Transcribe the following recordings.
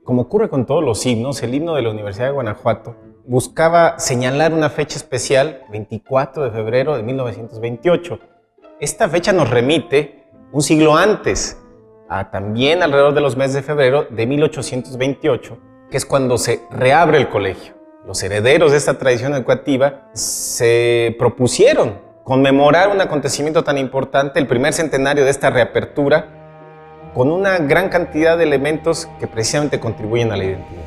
Como ocurre con todos los himnos, el himno de la Universidad de Guanajuato buscaba señalar una fecha especial, 24 de febrero de 1928. Esta fecha nos remite un siglo antes, también alrededor de los meses de febrero de 1828, que es cuando se reabre el colegio. Los herederos de esta tradición educativa se propusieron conmemorar un acontecimiento tan importante, el primer centenario de esta reapertura, con una gran cantidad de elementos que precisamente contribuyen a la identidad.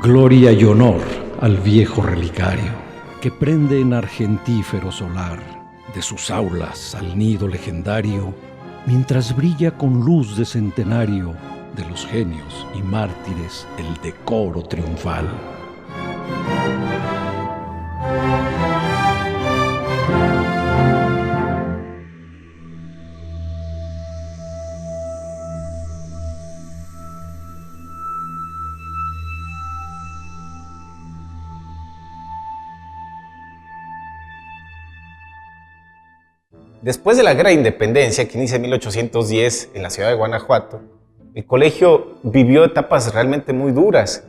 Gloria y honor al viejo relicario que prende en argentífero solar de sus aulas al nido legendario, mientras brilla con luz de centenario de los genios y mártires el decoro triunfal. Después de la Guerra de Independencia, que inicia en 1810 en la ciudad de Guanajuato, el colegio vivió etapas realmente muy duras.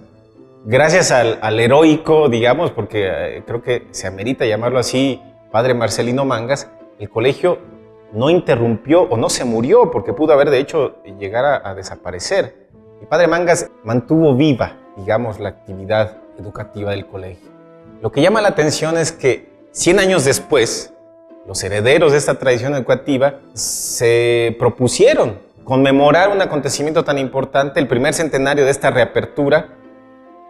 Gracias al heroico, digamos, porque creo que se amerita llamarlo así, padre Marcelino Mangas, el colegio no interrumpió o no se murió, porque pudo haber de hecho llegar a desaparecer. El padre Mangas mantuvo viva, digamos, la actividad educativa del colegio. Lo que llama la atención es que 100 años después, los herederos de esta tradición educativa se propusieron conmemorar un acontecimiento tan importante, el primer centenario de esta reapertura,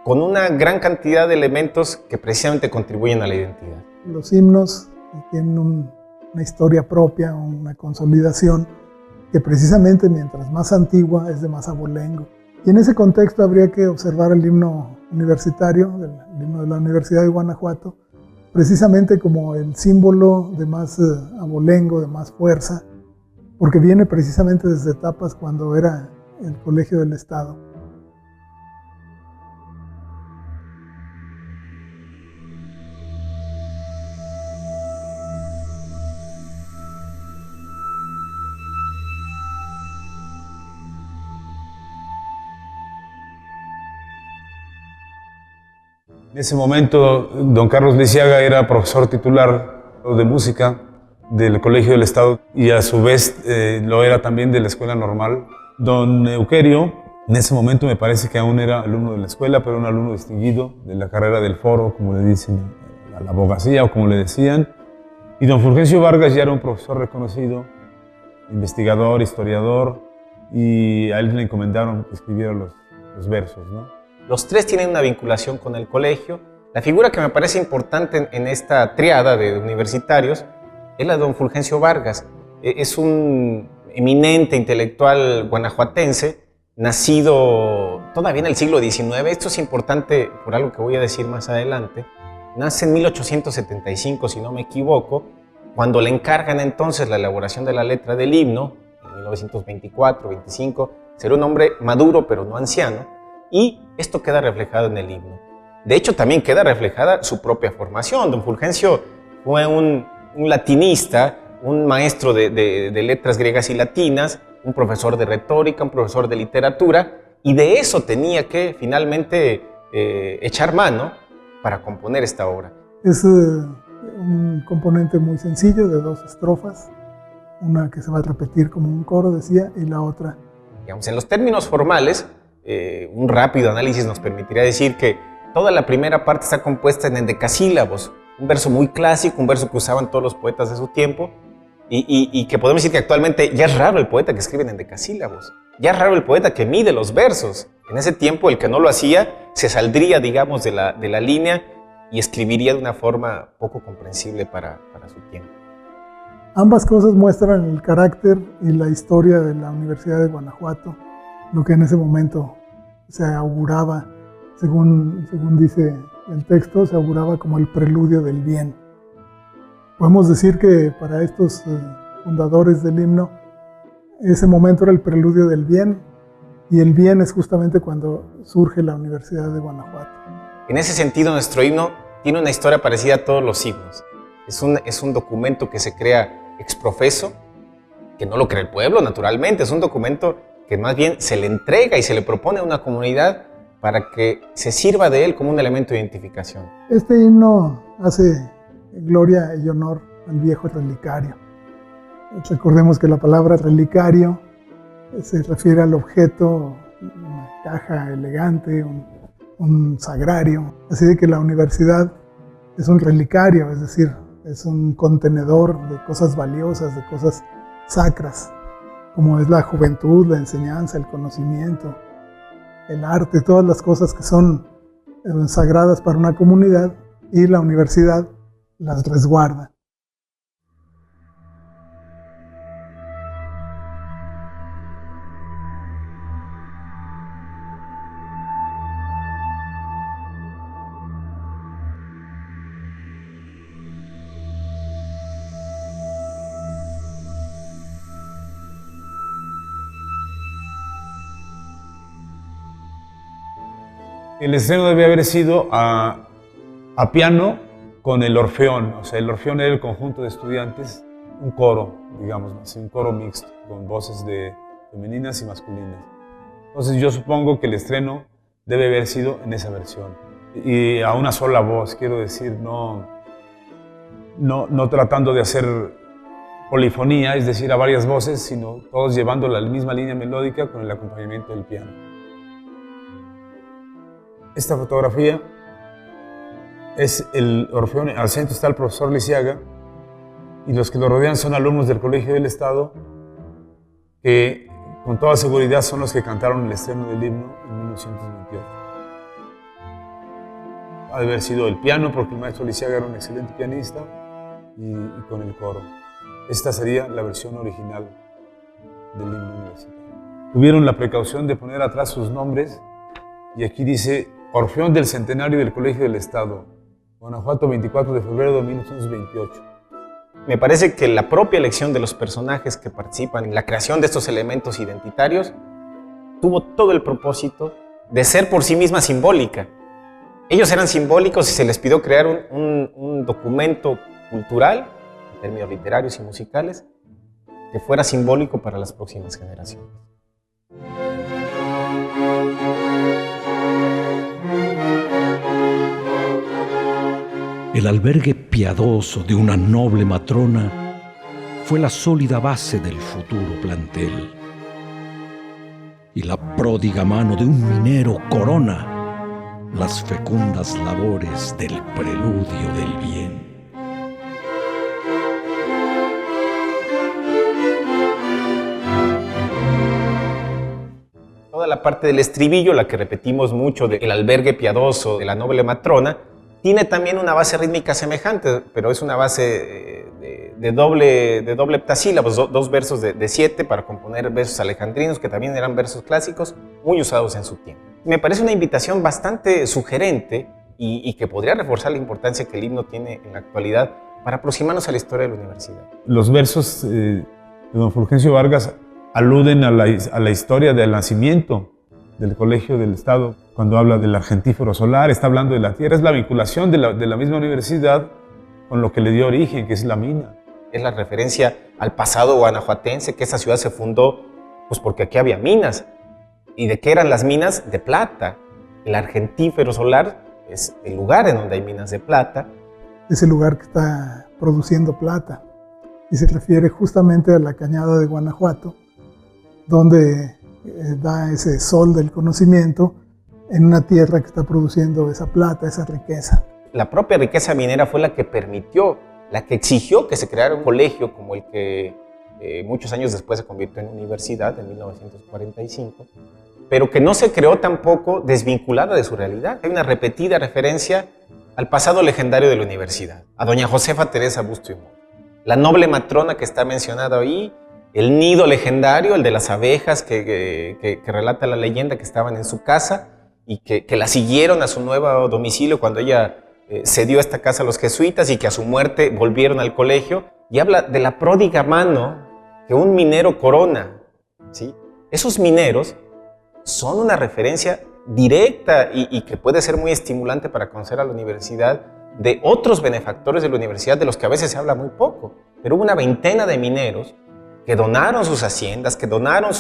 con una gran cantidad de elementos que precisamente contribuyen a la identidad. Los himnos tienen una historia propia, una consolidación, que precisamente mientras más antigua es de más abolengo. Y en ese contexto habría que observar el himno universitario, el himno de la Universidad de Guanajuato, precisamente como el símbolo de más abolengo, de más fuerza, porque viene precisamente desde etapas cuando era el Colegio del Estado. En ese momento, don Carlos Lisiaga era profesor titular de música del Colegio del Estado y a su vez lo era también de la Escuela Normal. Don Euquerio, en ese momento me parece que aún era alumno de la escuela, pero un alumno distinguido de la carrera del foro, como le dicen, a la abogacía o como le decían. Y don Fulgencio Vargas ya era un profesor reconocido, investigador, historiador, y a él le encomendaron que escribiera los versos, ¿no? Los tres tienen una vinculación con el colegio. La figura que me parece importante en esta triada de universitarios es la de don Fulgencio Vargas. Es un eminente intelectual guanajuatense, nacido todavía en el siglo XIX. Esto es importante por algo que voy a decir más adelante. Nace en 1875, si no me equivoco, cuando le encargan entonces la elaboración de la letra del himno, en 1924-25. Será un hombre maduro, pero no anciano. Y esto queda reflejado en el himno. De hecho, también queda reflejada su propia formación. Don Fulgencio fue un latinista, un maestro de letras griegas y latinas, un profesor de retórica, un profesor de literatura, y de eso tenía que finalmente echar mano para componer esta obra. Es un componente muy sencillo de 2 estrofas, una que se va a repetir como un coro, decía, y la otra. Digamos, en los términos formales, un rápido análisis nos permitiría decir que toda la primera parte está compuesta en endecasílabos, un verso muy clásico, un verso que usaban todos los poetas de su tiempo, y que podemos decir que actualmente ya es raro el poeta que escribe en endecasílabos, ya es raro el poeta que mide los versos. En ese tiempo el que no lo hacía se saldría, digamos, de la línea y escribiría de una forma poco comprensible para su tiempo. Ambas cosas muestran el carácter y la historia de la Universidad de Guanajuato, lo que en ese momento se auguraba, según dice el texto, se auguraba como el preludio del bien. Podemos decir que para estos fundadores del himno, ese momento era el preludio del bien, y el bien es justamente cuando surge la Universidad de Guanajuato. En ese sentido, nuestro himno tiene una historia parecida a todos los himnos. Es un documento que se crea ex profeso, que no lo crea el pueblo, naturalmente. Es un documento que más bien se le entrega y se le propone a una comunidad para que se sirva de él como un elemento de identificación. Este himno hace gloria y honor al viejo relicario. Recordemos que la palabra relicario se refiere al objeto, una caja elegante, un sagrario. Así de que la universidad es un relicario, es decir, es un contenedor de cosas valiosas, de cosas sacras, como es la juventud, la enseñanza, el conocimiento, el arte, todas las cosas que son sagradas para una comunidad, y la universidad las resguarda. El estreno debe haber sido a piano con el Orfeón. O sea, el Orfeón era el conjunto de estudiantes, un coro, digamos, así, un coro mixto, con voces femeninas y masculinas. Entonces yo supongo que el estreno debe haber sido en esa versión. Y a una sola voz, quiero decir, no tratando de hacer polifonía, es decir, a varias voces, sino todos llevando la misma línea melódica con el acompañamiento del piano. Esta fotografía es el Orfeón. Al centro está el profesor Lisiaga y los que lo rodean son alumnos del Colegio del Estado que con toda seguridad son los que cantaron el estreno del himno en 1928. Ha de haber sido el piano porque el maestro Lisiaga era un excelente pianista y con el coro. Esta sería la versión original del himno universitario. Tuvieron la precaución de poner atrás sus nombres y aquí dice Orfeón del Centenario del Colegio del Estado, Guanajuato, 24 de febrero de 1928. Me parece que la propia elección de los personajes que participan en la creación de estos elementos identitarios tuvo todo el propósito de ser por sí misma simbólica. Ellos eran simbólicos y se les pidió crear un documento cultural, en términos literarios y musicales, que fuera simbólico para las próximas generaciones. El albergue piadoso de una noble matrona fue la sólida base del futuro plantel. Y la pródiga mano de un minero corona las fecundas labores del preludio del bien. Toda la parte del estribillo, la que repetimos mucho del albergue piadoso de la noble matrona, tiene también una base rítmica semejante, pero es una base de doble heptasílabos, dos versos de 7 para componer versos alejandrinos, que también eran versos clásicos muy usados en su tiempo. Me parece una invitación bastante sugerente y que podría reforzar la importancia que el himno tiene en la actualidad para aproximarnos a la historia de la universidad. Los versos de don Fulgencio Vargas aluden a la historia del nacimiento del Colegio del Estado. Cuando habla del argentífero solar, está hablando de la tierra. Es la vinculación de la misma universidad con lo que le dio origen, que es la mina. Es la referencia al pasado guanajuatense, que esa ciudad se fundó pues porque aquí había minas. ¿Y de qué eran las minas? De plata. El argentífero solar es el lugar en donde hay minas de plata. Es el lugar que está produciendo plata. Y se refiere justamente a la cañada de Guanajuato, donde da ese sol del conocimiento en una tierra que está produciendo esa plata, esa riqueza. La propia riqueza minera fue la que permitió, la que exigió que se creara un colegio como el que muchos años después se convirtió en universidad, en 1945, pero que no se creó tampoco desvinculada de su realidad. Hay una repetida referencia al pasado legendario de la universidad, a doña Josefa Teresa Busto y Mora, la noble matrona que está mencionada ahí, el nido legendario, el de las abejas que relata la leyenda, que estaban en su casa y que la siguieron a su nuevo domicilio cuando ella cedió esta casa a los jesuitas y que a su muerte volvieron al colegio. Y habla de la pródiga mano que un minero corona, ¿sí? Esos mineros son una referencia directa y que puede ser muy estimulante para conocer a la universidad de otros benefactores de la universidad de los que a veces se habla muy poco. Pero hubo una veintena de mineros que donaron sus haciendas, que donaron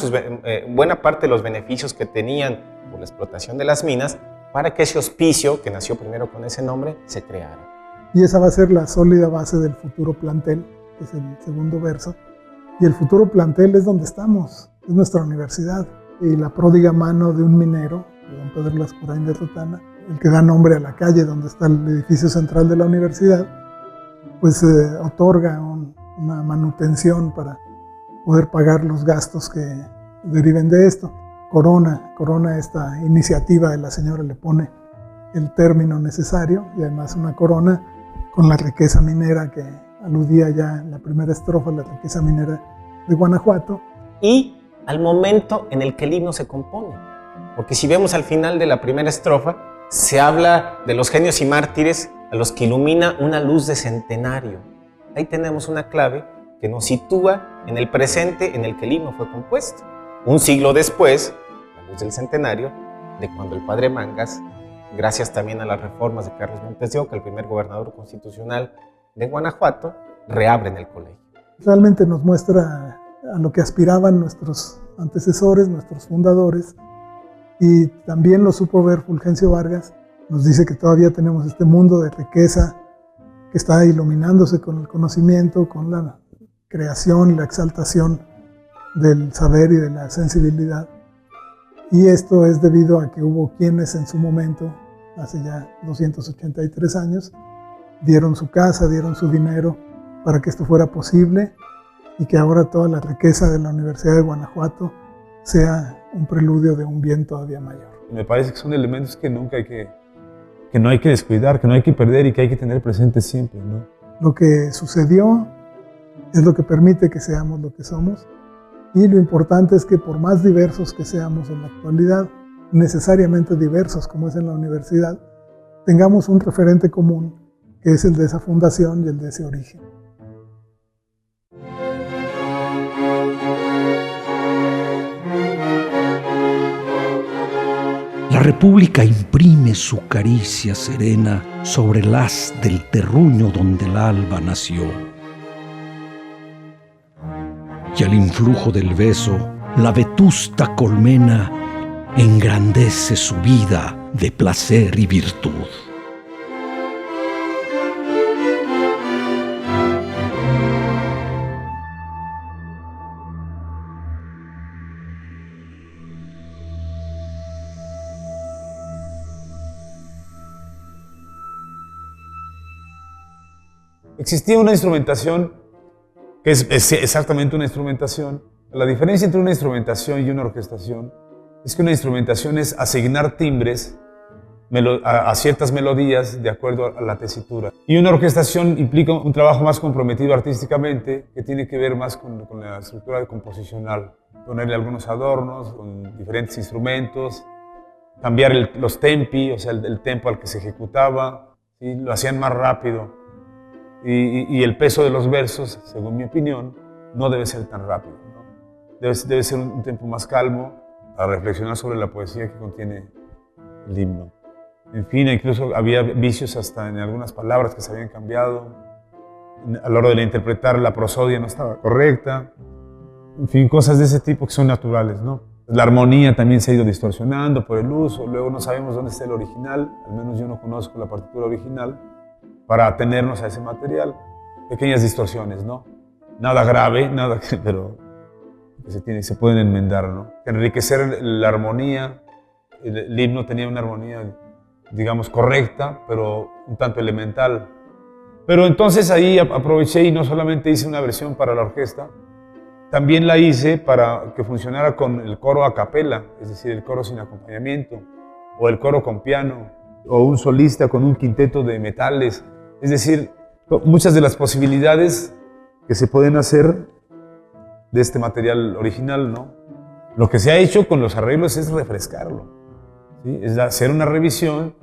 buena parte de los beneficios que tenían por la explotación de las minas para que ese hospicio, que nació primero con ese nombre, se creara. Y esa va a ser la sólida base del futuro plantel, que es el segundo verso. Y el futuro plantel es donde estamos, es nuestra universidad. Y la pródiga mano de un minero, de don Pedro Lascurain de Totana, el que da nombre a la calle donde está el edificio central de la universidad, pues otorga una manutención para poder pagar los gastos que deriven de esto. Corona esta iniciativa de la señora, le pone el término necesario y además una corona con la riqueza minera que aludía ya en la primera estrofa, la riqueza minera de Guanajuato. Y al momento en el que el himno se compone. Porque si vemos al final de la primera estrofa, se habla de los genios y mártires a los que ilumina una luz de centenario. Ahí tenemos una clave que nos sitúa en el presente en el que el himno fue compuesto. Un siglo después, la luz del centenario, de cuando el padre Mangas, gracias también a las reformas de Carlos Montes de Oca, el primer gobernador constitucional de Guanajuato, reabren el colegio. Realmente nos muestra a lo que aspiraban nuestros antecesores, nuestros fundadores, y también lo supo ver Fulgencio Vargas. Nos dice que todavía tenemos este mundo de riqueza que está iluminándose con el conocimiento, con la creación y la exaltación del saber y de la sensibilidad. Y esto es debido a que hubo quienes en su momento, hace ya 283 años, dieron su casa, dieron su dinero para que esto fuera posible y que ahora toda la riqueza de la Universidad de Guanajuato sea un preludio de un bien todavía mayor. Me parece que son elementos que nunca que no hay que descuidar, que no hay que perder y que hay que tener presentes siempre, ¿no? Lo que sucedió es lo que permite que seamos lo que somos, y lo importante es que por más diversos que seamos en la actualidad, necesariamente diversos como es en la universidad, tengamos un referente común que es el de esa fundación y el de ese origen. La República imprime su caricia serena sobre el haz del terruño donde el alba nació. Y al influjo del beso, la vetusta colmena engrandece su vida de placer y virtud. Existía una instrumentación que es exactamente una instrumentación. La diferencia entre una instrumentación y una orquestación es que una instrumentación es asignar timbres a ciertas melodías de acuerdo a la tesitura. Y una orquestación implica un trabajo más comprometido artísticamente, que tiene que ver más con la estructura composicional. Ponerle algunos adornos con diferentes instrumentos, cambiar los tempi, o sea, el tempo al que se ejecutaba, ¿sí? Lo hacían más rápido. Y el peso de los versos, según mi opinión, no debe ser tan rápido, ¿no? Debe ser un tempo más calmo para reflexionar sobre la poesía que contiene el himno. En fin, incluso había vicios hasta en algunas palabras que se habían cambiado. A la hora de interpretar, la prosodia no estaba correcta. En fin, cosas de ese tipo que son naturales, ¿no? La armonía también se ha ido distorsionando por el uso. Luego no sabemos dónde está el original, al menos yo no conozco la partitura original, para atenernos a ese material. Pequeñas distorsiones, ¿no? Nada grave, nada pero que se pueden enmendar, ¿no? Enriquecer la armonía. El himno tenía una armonía, digamos, correcta, pero un tanto elemental. Pero entonces ahí aproveché y no solamente hice una versión para la orquesta, también la hice para que funcionara con el coro a capela, es decir, el coro sin acompañamiento, o el coro con piano, o un solista con un quinteto de metales. Es decir, muchas de las posibilidades que se pueden hacer de este material original, ¿no? Lo que se ha hecho con los arreglos es refrescarlo, ¿sí? Es hacer una revisión,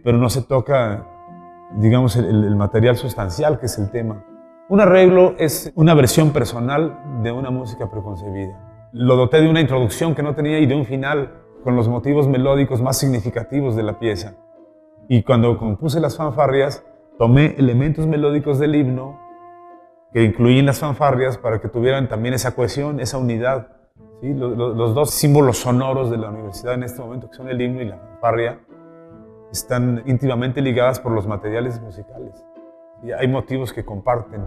pero no se toca, digamos, el material sustancial, que es el tema. Un arreglo es una versión personal de una música preconcebida. Lo doté de una introducción que no tenía y de un final con los motivos melódicos más significativos de la pieza. Y cuando compuse las fanfarrias, tomé elementos melódicos del himno que incluían las fanfarrias para que tuvieran también esa cohesión, esa unidad. ¿Sí? Los dos símbolos sonoros de la universidad en este momento, que son el himno y la fanfarria, están íntimamente ligadas por los materiales musicales. Y hay motivos que comparten.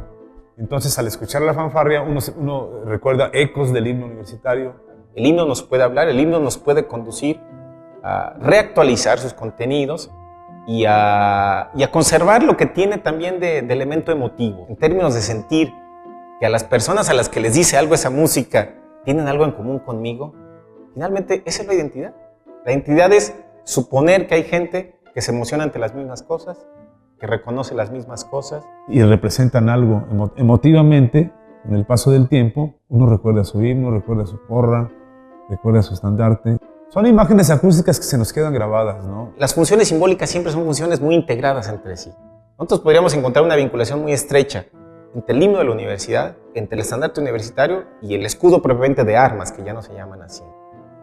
Entonces, al escuchar la fanfarria, uno recuerda ecos del himno universitario. El himno nos puede hablar, el himno nos puede conducir a reactualizar sus contenidos y a conservar lo que tiene también de elemento emotivo, en términos de sentir que a las personas a las que les dice algo esa música tienen algo en común conmigo. Finalmente, esa es la identidad. La identidad es suponer que hay gente que se emociona ante las mismas cosas, que reconoce las mismas cosas. Y representan algo emotivamente. Con el paso del tiempo, uno recuerda su himno, recuerda su porra, recuerda su estandarte. Son imágenes acústicas que se nos quedan grabadas, ¿no? Las funciones simbólicas siempre son funciones muy integradas entre sí. Nosotros podríamos encontrar una vinculación muy estrecha entre el himno de la universidad, entre el estandarte universitario y el escudo propiamente de armas, que ya no se llaman así.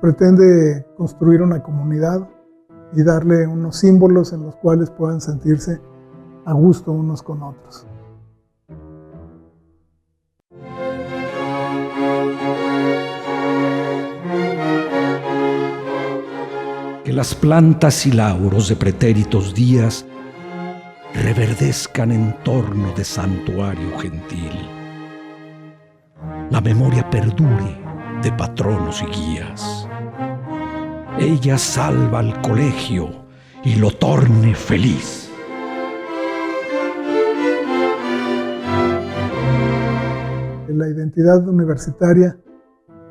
Pretende construir una comunidad y darle unos símbolos en los cuales puedan sentirse a gusto unos con otros. Que las plantas y lauros de pretéritos días reverdezcan en torno de santuario gentil. La memoria perdure de patronos y guías. Ella salva al colegio y lo torne feliz. La identidad universitaria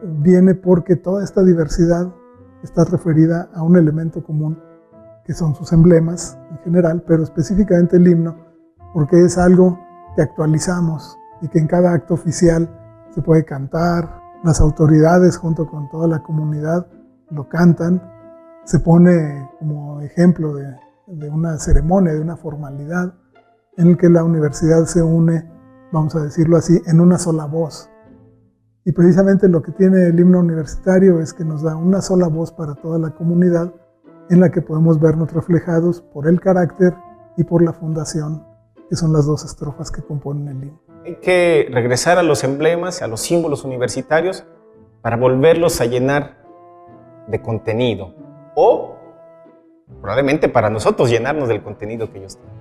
viene porque toda esta diversidad está referida a un elemento común, que son sus emblemas en general, pero específicamente el himno, porque es algo que actualizamos y que en cada acto oficial se puede cantar. Las autoridades junto con toda la comunidad lo cantan. Se pone como ejemplo de una ceremonia, de una formalidad en el que la universidad se une, vamos a decirlo así, en una sola voz. Y precisamente lo que tiene el himno universitario es que nos da una sola voz para toda la comunidad, en la que podemos vernos reflejados por el carácter y por la fundación, que son las dos estrofas que componen el himno. Hay que regresar a los emblemas, a los símbolos universitarios, para volverlos a llenar de contenido. O, probablemente para nosotros, llenarnos del contenido que ellos tienen.